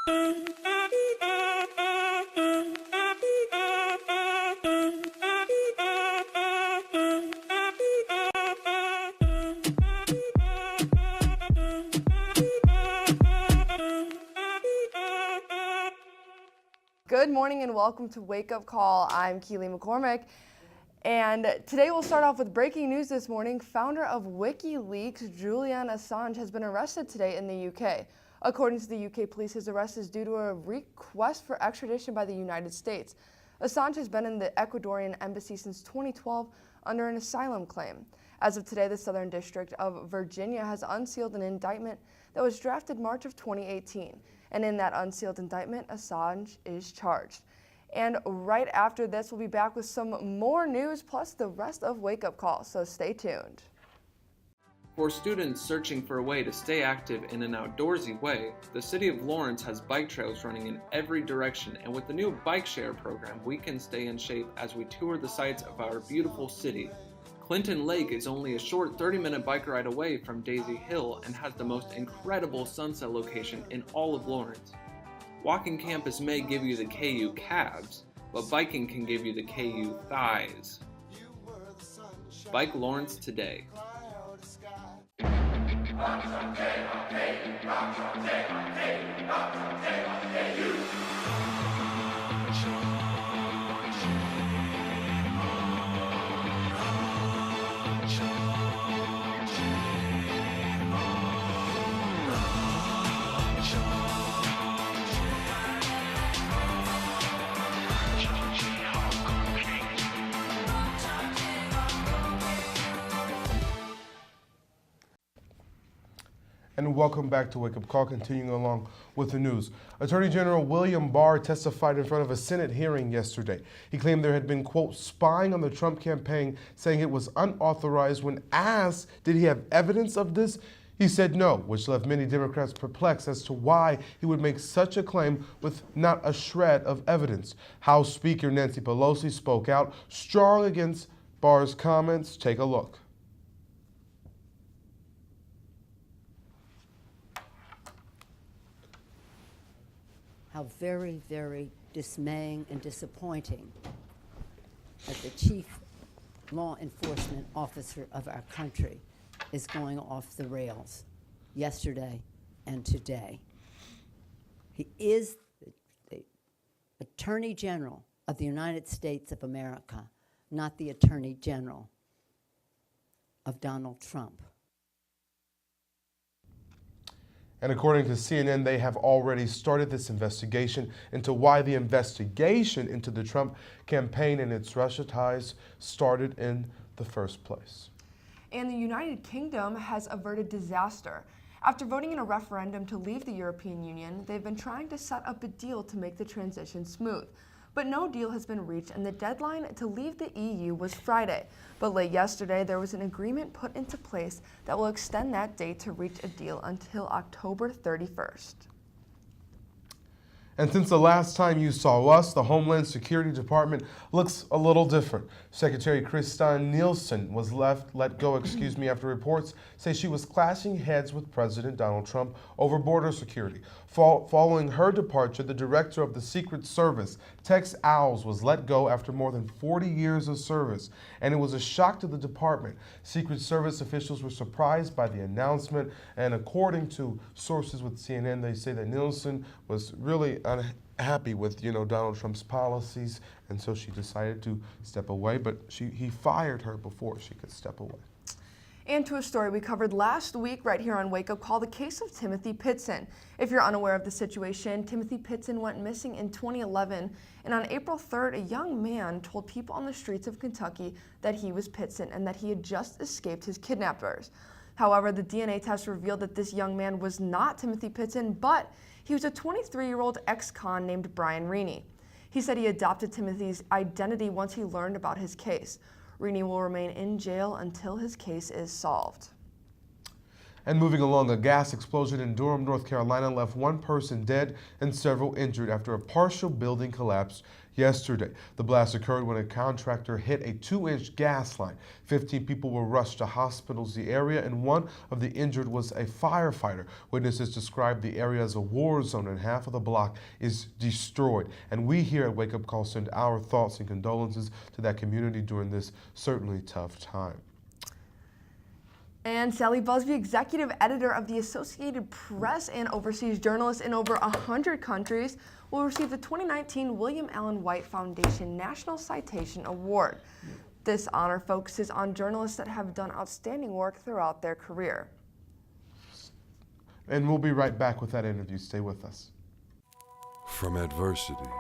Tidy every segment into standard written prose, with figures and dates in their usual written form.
Good morning and welcome to Wake Up Call. I'm Keely McCormick. And today we'll start off with breaking news this morning. Founder of WikiLeaks, Julian Assange, has been arrested today in the UK. According to the UK police, his arrest is due to a request for extradition by the United States. Assange has been in the Ecuadorian embassy since 2012 under an asylum claim. As of today, the Southern District of Virginia has unsealed an indictment that was drafted March of 2018. And in that unsealed indictment, Assange is charged. And right after this, we'll be back with some more news plus the rest of Wake Up Call, so stay tuned. For students searching for a way to stay active in an outdoorsy way, the City of Lawrence has bike trails running in every direction, and with the new bike share program, we can stay in shape as we tour the sights of our beautiful city. Clinton Lake is only a short 30-minute bike ride away from Daisy Hill and has the most incredible sunset location in all of Lawrence. Walking campus may give you the KU calves, but biking can give you the KU thighs. Bike Lawrence today. And welcome back to Wake Up Call, continuing along with the news. Attorney General William Barr testified in front of a Senate hearing yesterday. He claimed there had been, quote, spying on the Trump campaign, saying it was unauthorized. When asked, did he have evidence of this? He said no, which left many Democrats perplexed as to why he would make such a claim with not a shred of evidence. House Speaker Nancy Pelosi spoke out strong against Barr's comments. Take a look. How very, very dismaying and disappointing that the chief law enforcement officer of our country is going off the rails yesterday and today. He is the Attorney General of the United States of America, not the Attorney General of Donald Trump. And according to CNN, they have already started this investigation into why the investigation into the Trump campaign and its Russia ties started in the first place. And the United Kingdom has averted disaster. After voting in a referendum to leave the European Union, they've been trying to set up a deal to make the transition smooth. But no deal has been reached, and the deadline to leave the EU was Friday. But late yesterday, there was an agreement put into place that will extend that date to reach a deal until October 31st. And since the last time you saw us, the Homeland Security Department looks a little different. Secretary Kristine Nielsen was let go after reports say she was clashing heads with President Donald Trump over border security. Following her departure, the director of the Secret Service, Tex Owls, was let go after more than 40 years of service, and it was a shock to the department. Secret Service officials were surprised by the announcement, and according to sources with CNN, they say that Nielsen was really unhappy with Donald Trump's policies, and so she decided to step away, but he fired her before she could step away. And to a story we covered last week right here on Wake Up Call, the case of Timothy Pitson. If you're unaware of the situation, Timothy Pitson went missing in 2011, and on April 3rd, a young man told people on the streets of Kentucky that he was Pitson and that he had just escaped his kidnappers. However, the DNA test revealed that this young man was not Timothy Pitson, but he was a 23-year-old ex-con named Brian Reaney. He said he adopted Timothy's identity once he learned about his case. Reaney will remain in jail until his case is solved. And moving along, a gas explosion in Durham, North Carolina left one person dead and several injured after a partial building collapsed yesterday. The blast occurred when a contractor hit a 2-inch gas line. 15 people were rushed to hospitals in the area, and one of the injured was a firefighter. Witnesses described the area as a war zone, and half of the block is destroyed. And we here at Wake Up Call send our thoughts and condolences to that community during this certainly tough time. And Sally Buzbee, executive editor of the Associated Press and overseas journalist in over 100 countries, will receive the 2019 William Allen White Foundation National Citation Award. This honor focuses on journalists that have done outstanding work throughout their career. And we'll be right back with that interview. Stay with us. From adversity,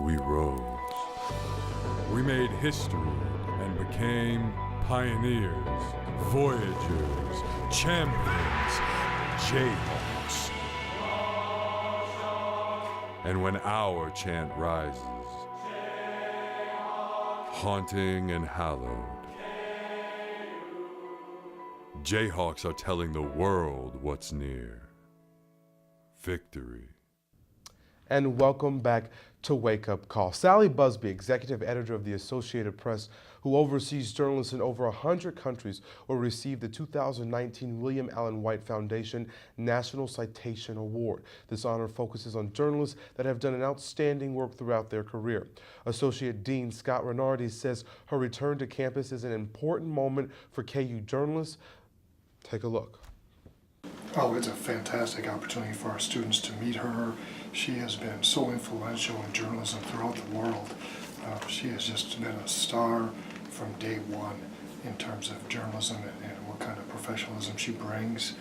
we rose. We made history and became pioneers, voyagers, champions, Jayhawks. And when our chant rises, haunting and hallowed, Jayhawks are telling the world what's near. Victory. And welcome back to Wake Up Call. Sally Buzbee, executive editor of the Associated Press, who oversees journalists in over 100 countries, will receive the 2019 William Allen White Foundation National Citation Award. This honor focuses on journalists that have done an outstanding work throughout their career. Associate Dean Scott Renardi says her return to campus is an important moment for KU journalists. Take a look. Oh, it's a fantastic opportunity for our students to meet her. She has been so influential in journalism throughout the world. She has just been a star from day one in terms of journalism and what kind of professionalism she brings.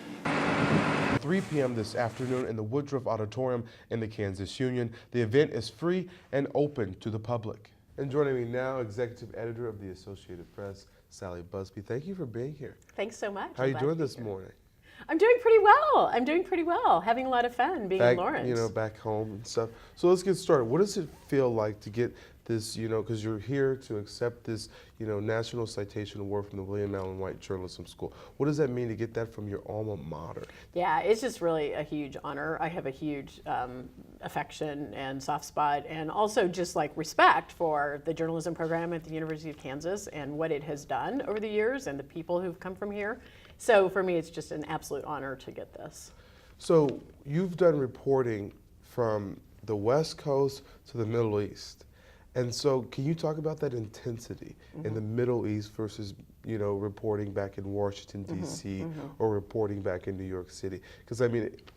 3 p.m. this afternoon in the Woodruff Auditorium in the Kansas Union. The event is free and open to the public. And joining me now, executive editor of the Associated Press, Sally Buzbee. Thank you for being here. Thanks so much. How are you doing this morning? I'm doing pretty well. I'm doing pretty well. Having a lot of fun being in Lawrence. You know, back home and stuff. So let's get started. What does it feel like to get this, because you're here to accept this, National Citation Award from the William Allen White Journalism School. What does that mean to get that from your alma mater? Yeah, it's just really a huge honor. I have a huge affection and soft spot, and also just like respect for the journalism program at the University of Kansas and what it has done over the years and the people who've come from here. So for me, it's just an absolute honor to get this. So you've done reporting from the West Coast to the Middle East. And so can you talk about that intensity in the Middle East versus, reporting back in Washington, D.C. or reporting back in New York City? Because,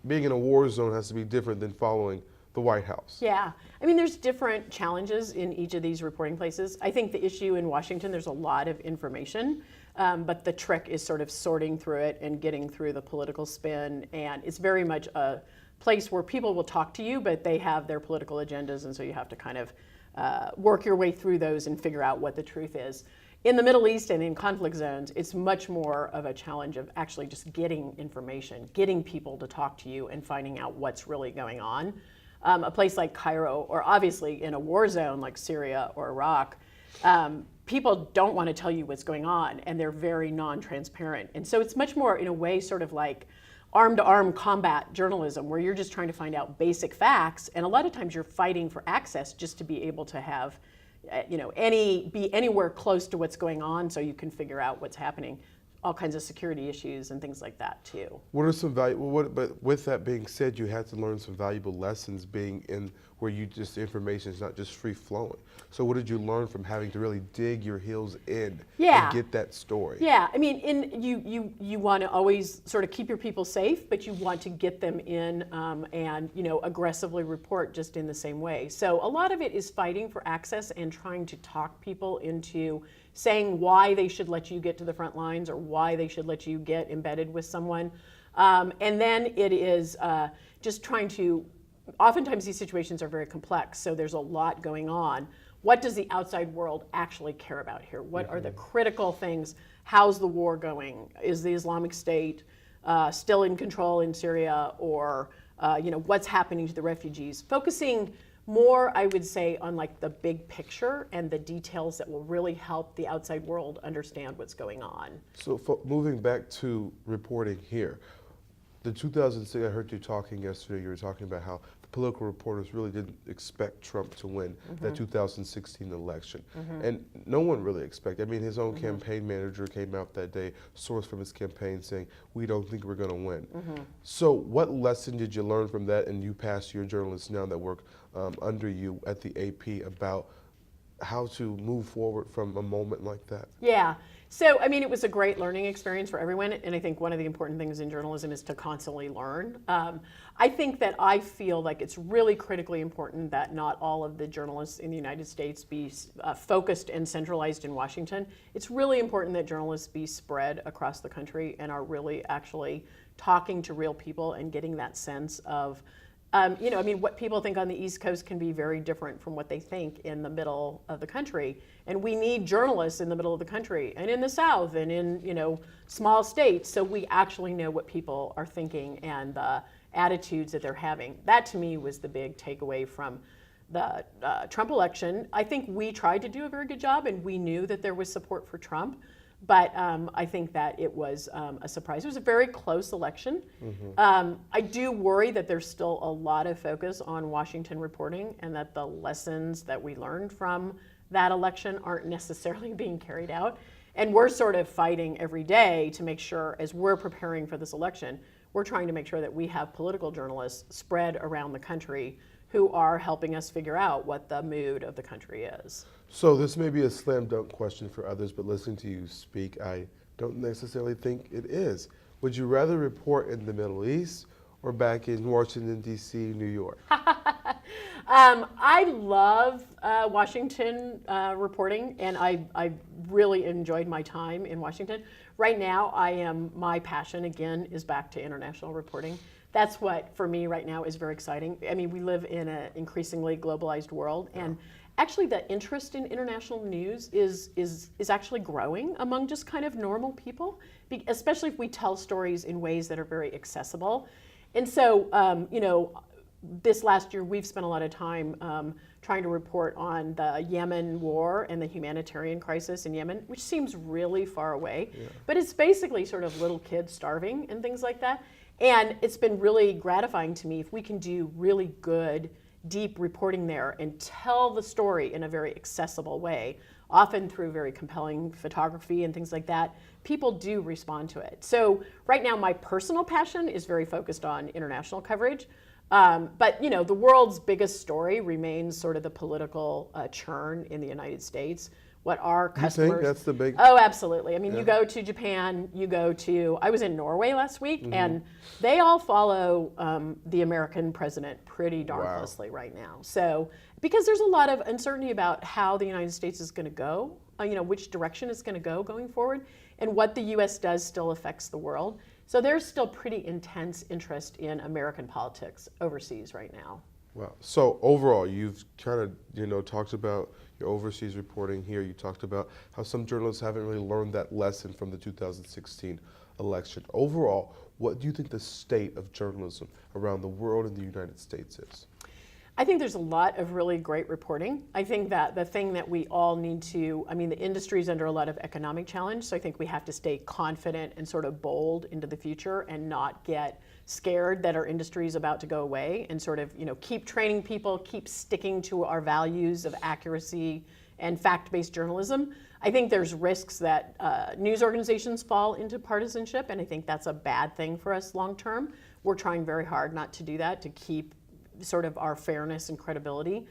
being in a war zone has to be different than following the White House. Yeah, there's different challenges in each of these reporting places. I think the issue in Washington, there's a lot of information, but the trick is sort of sorting through it and getting through the political spin, and it's very much a place where people will talk to you, but they have their political agendas, and so you have to kind of work your way through those and figure out what the truth is. In the Middle East and in conflict zones, it's much more of a challenge of actually just getting information, getting people to talk to you and finding out what's really going on. A place like Cairo, or obviously in a war zone like Syria or Iraq, people don't want to tell you what's going on, and they're very non-transparent. And so it's much more, in a way, sort of like arm-to-arm combat journalism, where you're just trying to find out basic facts, and a lot of times you're fighting for access just to be able to have, be anywhere close to what's going on, so you can figure out what's happening. All kinds of security issues and things like that too. What are some but with that being said, you had to learn some valuable lessons being in where information is not just free flowing. So what did you learn from having to really dig your heels in and get that story? Yeah, you want to always sort of keep your people safe, but you want to get them in and aggressively report just in the same way. So a lot of it is fighting for access and trying to talk people into saying why they should let you get to the front lines or why they should let you get embedded with someone. And then it is just trying to, oftentimes these situations are very complex, so there's a lot going on. What does the outside world actually care about here? What are the critical things? How's the war going? Is the Islamic State still in control in Syria? Or what's happening to the refugees? Focusing more, I would say, on like the big picture and the details that will really help the outside world understand what's going on. So moving back to reporting here, the 2006, I heard you talking yesterday, you were talking about how the political reporters really didn't expect Trump to win that 2016 election. And no one really expected. I mean, his own campaign manager came out that day, source from his campaign saying, we don't think we're gonna win. So what lesson did you learn from that, and you pass your journalists now that work under you at the AP, about how to move forward from a moment like that? Yeah. So, I mean, it was a great learning experience for everyone, and I think one of the important things in journalism is to constantly learn. I think that I feel like it's really critically important that not all of the journalists in the United States be focused and centralized in Washington. It's really important that journalists be spread across the country and are really actually talking to real people and getting that sense of you know, I mean, what people think on the East Coast can be very different from what they think in the middle of the country. And we need journalists in the middle of the country and in the South and in, you know, small states, so we actually know what people are thinking and the attitudes that they're having. That, to me, was the big takeaway from the Trump election. I think we tried to do a very good job, and we knew that there was support for Trump. But I think that it was a surprise. It was a very close election. I do worry that there's still a lot of focus on Washington reporting, and that the lessons that we learned from that election aren't necessarily being carried out. And we're sort of fighting every day to make sure, as we're preparing for this election, we're trying to make sure that we have political journalists spread around the country who are helping us figure out what the mood of the country is. So this may be a slam dunk question for others, but listening to you speak, I don't necessarily think it is. Would you rather report in the Middle East or back in Washington, D.C., New York? I love Washington reporting, and I really enjoyed my time in Washington. Right now, my passion, again, is back to international reporting. That's what, for me right now, is very exciting. I mean, we live in an increasingly globalized world, and actually the interest in international news is actually growing among just kind of normal people, especially if we tell stories in ways that are very accessible. And so, you know, this last year we've spent a lot of time trying to report on the Yemen war and the humanitarian crisis in Yemen, which seems really far away, but it's basically sort of little kids starving and things like that. And it's been really gratifying to me if we can do really good, deep reporting there and tell the story in a very accessible way, often through very compelling photography and things like that. People do respond to it. So right now, my personal passion is very focused on international coverage. But you know, the world's biggest story remains sort of the political churn in the United States. What our customers... You think that's the big... Oh, absolutely. I mean, you go to Japan, you go to... I was in Norway last week, and they all follow the American president pretty darn closely right now. So, because there's a lot of uncertainty about how the United States is going to go, you know, which direction it's going to go going forward, and what the U.S. does still affects the world. So there's still pretty intense interest in American politics overseas right now. Wow. So overall, you've kind of, you know, talked about your overseas reporting here. You talked about how some journalists haven't really learned that lesson from the 2016 election. Overall, what do you think the state of journalism around the world and the United States is? I think there's a lot of really great reporting. I think that the thing that we all need to, I mean, the industry is under a lot of economic challenge, so I think we have to stay confident and sort of bold into the future and not get scared that our industry is about to go away, and sort of, you know, keep training people, keep sticking to our values of accuracy and fact-based journalism. I think there's risks that news organizations fall into partisanship, and I think that's a bad thing for us long term. We're trying very hard not to do that, to keep sort of our fairness and credibility.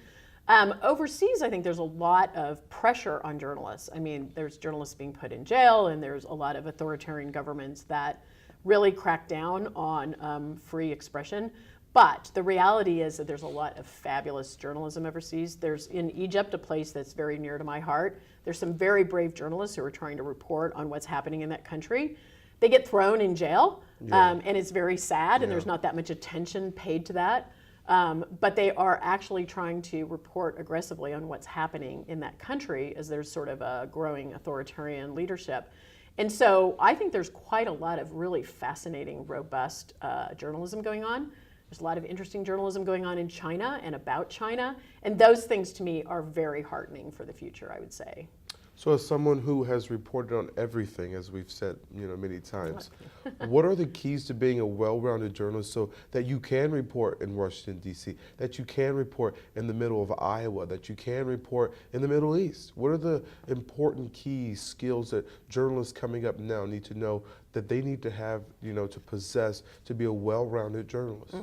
Overseas, I think there's a lot of pressure on journalists. I mean, there's journalists being put in jail, and there's a lot of authoritarian governments that really crack down on free expression. But the reality is that there's a lot of fabulous journalism overseas. There's, in Egypt, a place that's very near to my heart. There's some very brave journalists who are trying to report on what's happening in that country. They get thrown in jail, and it's very sad, and there's not that much attention paid to that. But they are actually trying to report aggressively on what's happening in that country, as there's sort of a growing authoritarian leadership. And so I think there's quite a lot of really fascinating, robust journalism going on. There's a lot of interesting journalism going on in China and about China. And those things to me are very heartening for the future, I would say. So as someone who has reported on everything, as we've said, many times, what are the keys to being a well-rounded journalist so that you can report in Washington, D.C., that you can report in the middle of Iowa, that you can report in the Middle East? What are the important key skills that journalists coming up now need to know that they need to have, to possess to be a well-rounded journalist?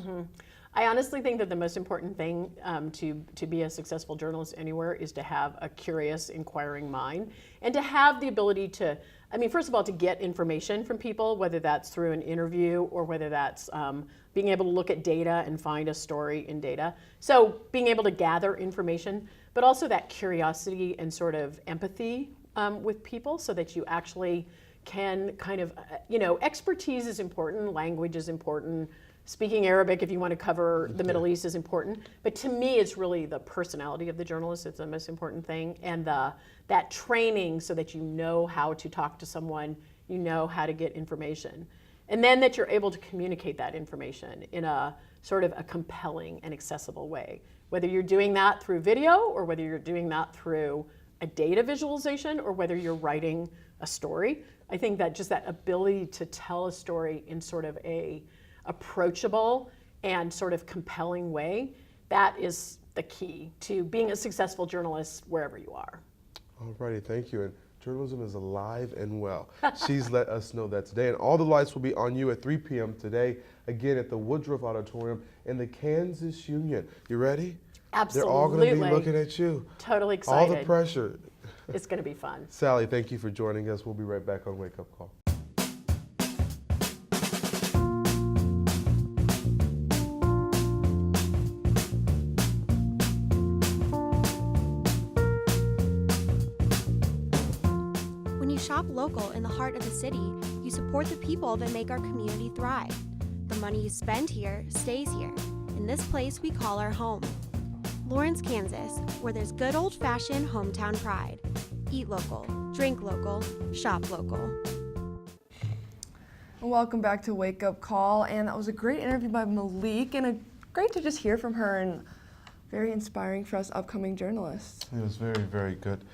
I honestly think that the most important thing to be a successful journalist anywhere is to have a curious, inquiring mind, and to have the ability to, first of all, to get information from people, whether that's through an interview or whether that's being able to look at data and find a story in data. So being able to gather information, but also that curiosity and sort of empathy with people so that you actually can kind of, expertise is important, language is important. Speaking Arabic, if you want to cover the Middle East, is important. But to me, it's really the personality of the journalist that's the most important thing, and that training so that you know how to talk to someone, you know how to get information. And then that you're able to communicate that information in a sort of a compelling and accessible way. Whether you're doing that through video, or whether you're doing that through a data visualization, or whether you're writing a story. I think that just that ability to tell a story in sort of a approachable and sort of compelling way, that is the key to being a successful journalist wherever you are. All righty, thank you. And journalism is alive and well. She's let us know that today. And all the lights will be on you at 3 p.m. today, again at the Woodruff Auditorium in the Kansas Union. You ready? Absolutely. They're all going to be looking at you. Totally excited. All the pressure. It's going to be fun. Sally, thank you for joining us. We'll be right back on Wake Up Call. Shop local in the heart of the city, you support the people that make our community thrive. The money you spend here stays here, in this place we call our home. Lawrence, Kansas, where there's good old-fashioned hometown pride. Eat local, drink local, shop local. Welcome back to Wake Up Call, and that was a great interview by Malik, and great to just hear from her, and very inspiring for us upcoming journalists. It was very, very good.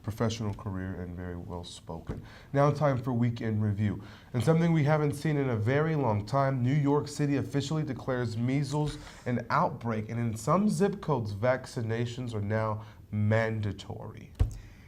Professional career and very well spoken. Now time for Weekend Review. And something we haven't seen in a very long time, New York City officially declares measles an outbreak, and in some zip codes, vaccinations are now mandatory.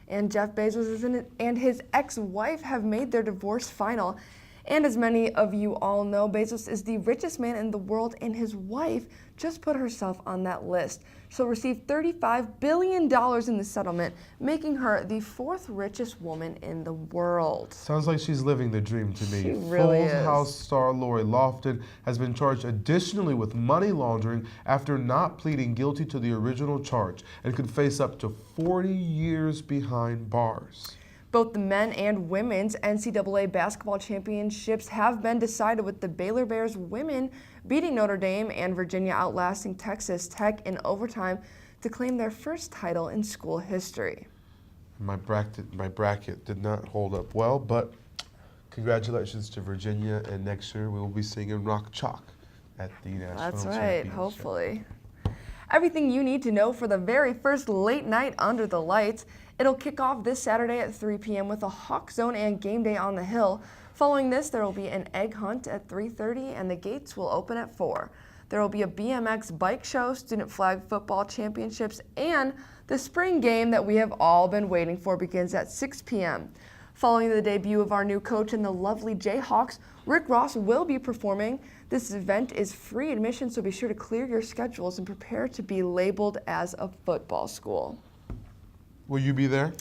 And Jeff Bezos and his ex-wife have made their divorce final. And as many of you all know, Bezos is the richest man in the world, and his wife just put herself on that list. She'll receive $35 billion in the settlement, making her the fourth richest woman in the world. Sounds like she's living the dream to me. She really is. Full House star Lori Loughlin has been charged additionally with money laundering after not pleading guilty to the original charge and could face up to 40 years behind bars. Both the men and women's NCAA basketball championships have been decided, with the Baylor Bears women beating Notre Dame and Virginia outlasting Texas Tech in overtime to claim their first title in school history. My bracket did not hold up well, but congratulations to Virginia, and next year we will be singing Rock Chalk at the National That's right, Championship. hopefully. Everything you need to know for the very first late night under the lights. It'll kick off this Saturday at 3 p.m. with a Hawk Zone and Game Day on the Hill. Following this, there will be an egg hunt at 3:30 and the gates will open at 4. There will be a BMX bike show, student flag football championships, and the spring game that we have all been waiting for begins at 6 p.m. Following the debut of our new coach in the lovely Jayhawks, Rick Ross will be performing. This event is free admission, so be sure to clear your schedules and prepare to be labeled as a football school. Will you be there?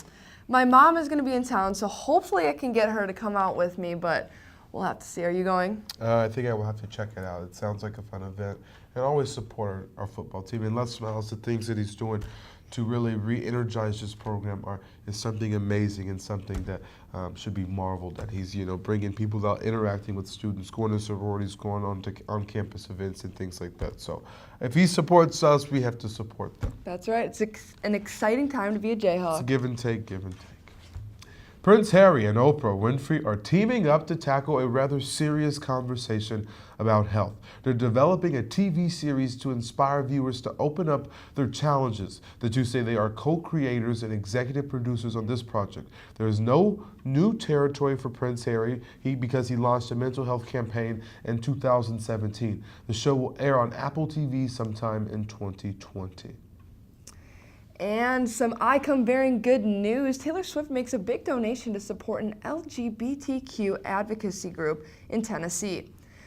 My mom is going to be in town, so hopefully I can get her to come out with me, but we'll have to see. Are you going? I think I will have to check it out. It sounds like a fun event. And always support our football team. And Les Miles, the things that he's doing to really re-energize this program is something amazing and something that should be marveled at. He's bringing people out, interacting with students, going to sororities, going on campus events and things like that. So if he supports us, we have to support them. That's right. It's an exciting time to be a Jayhawk. It's a give and take, give and take. Prince Harry and Oprah Winfrey are teaming up to tackle a rather serious conversation about health. They're developing a TV series to inspire viewers to open up their challenges. The two say they are co-creators and executive producers on this project. There is no new territory for Prince Harry because he launched a mental health campaign in 2017. The show will air on Apple TV sometime in 2020. And some icon-bearing good news. Taylor Swift makes a big donation to support an LGBTQ advocacy group in Tennessee.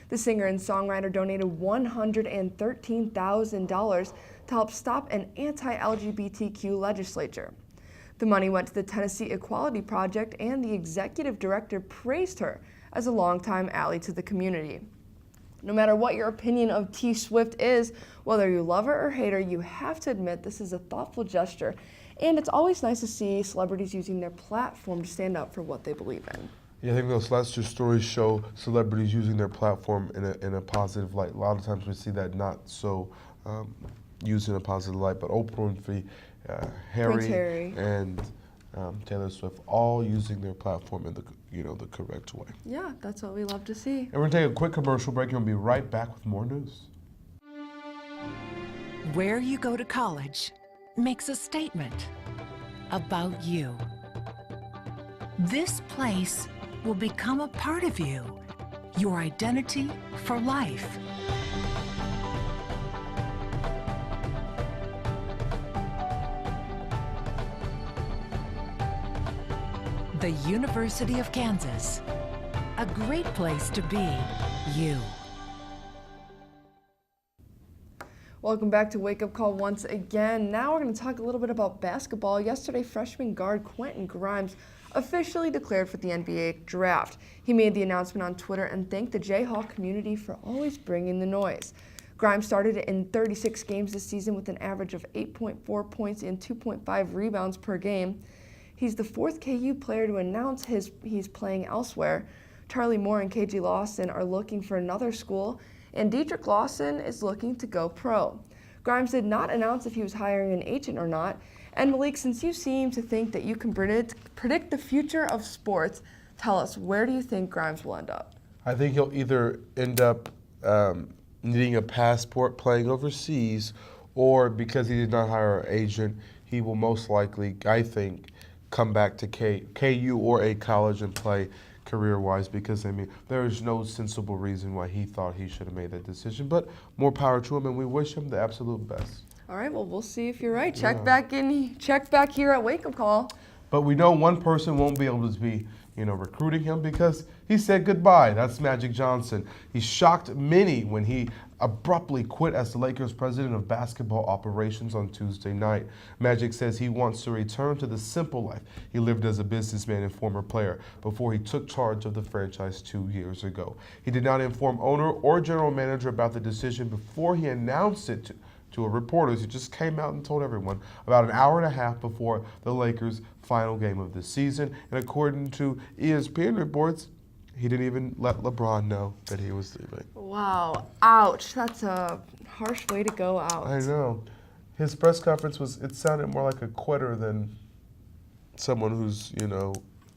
The singer and songwriter donated $113,000 to help stop an anti-LGBTQ legislature. The money went to the Tennessee Equality Project, and the executive director praised her as a longtime ally to the community. No matter what your opinion of T. Swift is, whether you love her or hate her, you have to admit this is a thoughtful gesture, and it's always nice to see celebrities using their platform to stand up for what they believe in. Yeah, I think those last two stories show celebrities using their platform in a positive light. A lot of times we see that not so used in a positive light, but Oprah Winfrey, Harry, and Taylor Swift all using their platform in the correct way. Yeah, that's what we love to see. And we're going to take a quick commercial break and we'll be right back with more news. Where you go to college makes a statement about you. This place will become a part of you, your identity for life. The University of Kansas, a great place to be you. Welcome back to Wake Up Call once again. Now we're going to talk a little bit about basketball. Yesterday, freshman guard Quentin Grimes officially declared for the NBA draft. He made the announcement on Twitter and thanked the Jayhawk community for always bringing the noise. Grimes started in 36 games this season with an average of 8.4 points and 2.5 rebounds per game. He's the fourth KU player to announce he's playing elsewhere. Charlie Moore and KG Lawson are looking for another school, and Dietrich Lawson is looking to go pro. Grimes did not announce if he was hiring an agent or not. And Malik, since you seem to think that you can predict the future of sports, tell us, where do you think Grimes will end up? I think he'll either end up needing a passport playing overseas, or because he did not hire an agent, he will most likely, I think, come back to KU or a college and play career-wise, because, I mean, there is no sensible reason why he thought he should have made that decision. But more power to him, and we wish him the absolute best. All right, well, we'll see if you're right. Check back here at Wake Up Call. But we know one person won't be able to be, recruiting him because he said goodbye. That's Magic Johnson. He shocked many when he abruptly quit as the Lakers' president of basketball operations on Tuesday night. Magic says he wants to return to the simple life he lived as a businessman and former player before he took charge of the franchise 2 years ago. He did not inform owner or general manager about the decision before he announced it to reporters. He just came out and told everyone about an hour and a half before the Lakers' final game of the season. And according to ESPN reports, he didn't even let LeBron know that he was leaving. Wow, ouch. That's a harsh way to go out. I know. His press conference it sounded more like a quitter than someone who's,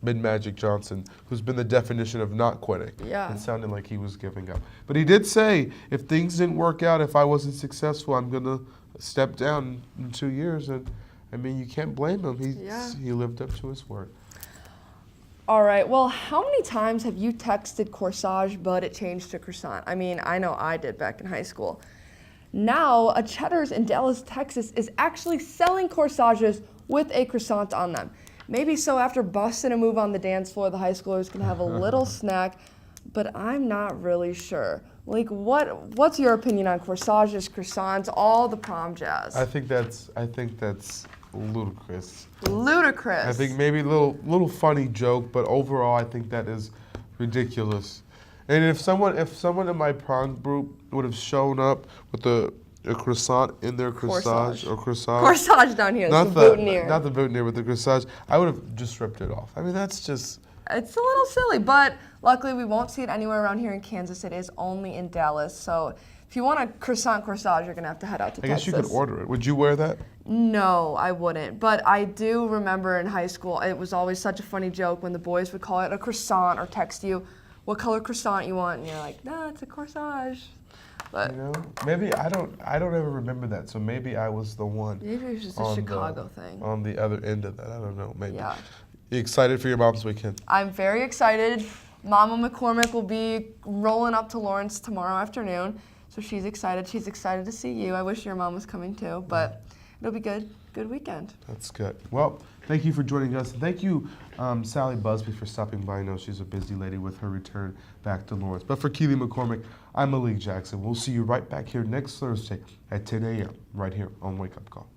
been Magic Johnson, who's been the definition of not quitting. Yeah. It sounded like he was giving up. But he did say, if things didn't work out, if I wasn't successful, I'm going to step down in 2 years. And, I mean, you can't blame him. He lived up to his word. All right, well, how many times have you texted corsage, but it changed to croissant? I mean, I know I did back in high school. Now, a Cheddar's in Dallas, Texas is actually selling corsages with a croissant on them. Maybe so after busting a move on the dance floor, the high schoolers can have a little snack, but I'm not really sure. Like, what's your opinion on corsages, croissants, all the prom jazz? I think that's ludicrous. Ludicrous. I think maybe a little funny joke, but overall I think that is ridiculous. And if someone in my prom group would have shown up with a croissant in their corsage. Corsage down here, not the boutonniere. Not the boutonniere, but the corsage. I would have just ripped it off. I mean, that's just... It's a little silly, but luckily we won't see it anywhere around here in Kansas. It is only in Dallas, so if you want a croissant corsage, you're gonna have to head out to I guess Texas. you could order it. Would you wear that? No, I wouldn't. But I do remember in high school, it was always such a funny joke when the boys would call it a croissant or text you what color croissant you want, and you're like, nah, it's a corsage. But You know, maybe I don't ever remember that. So maybe I was the one. maybe it's just a on Chicago thing. On the other end of that, I don't know. Maybe. Yeah. You excited for your mom's weekend? I'm very excited. Mama McCormick will be rolling up to Lawrence tomorrow afternoon, so she's excited. She's excited to see you. I wish your mom was coming too, but it'll be good. Good weekend. That's good. Well, thank you for joining us. Thank you, Sally Buzbee, for stopping by. I know she's a busy lady with her return back to Lawrence. But for Keely McCormick, I'm Malik Jackson. We'll see you right back here next Thursday at 10 a.m. right here on Wake Up Call.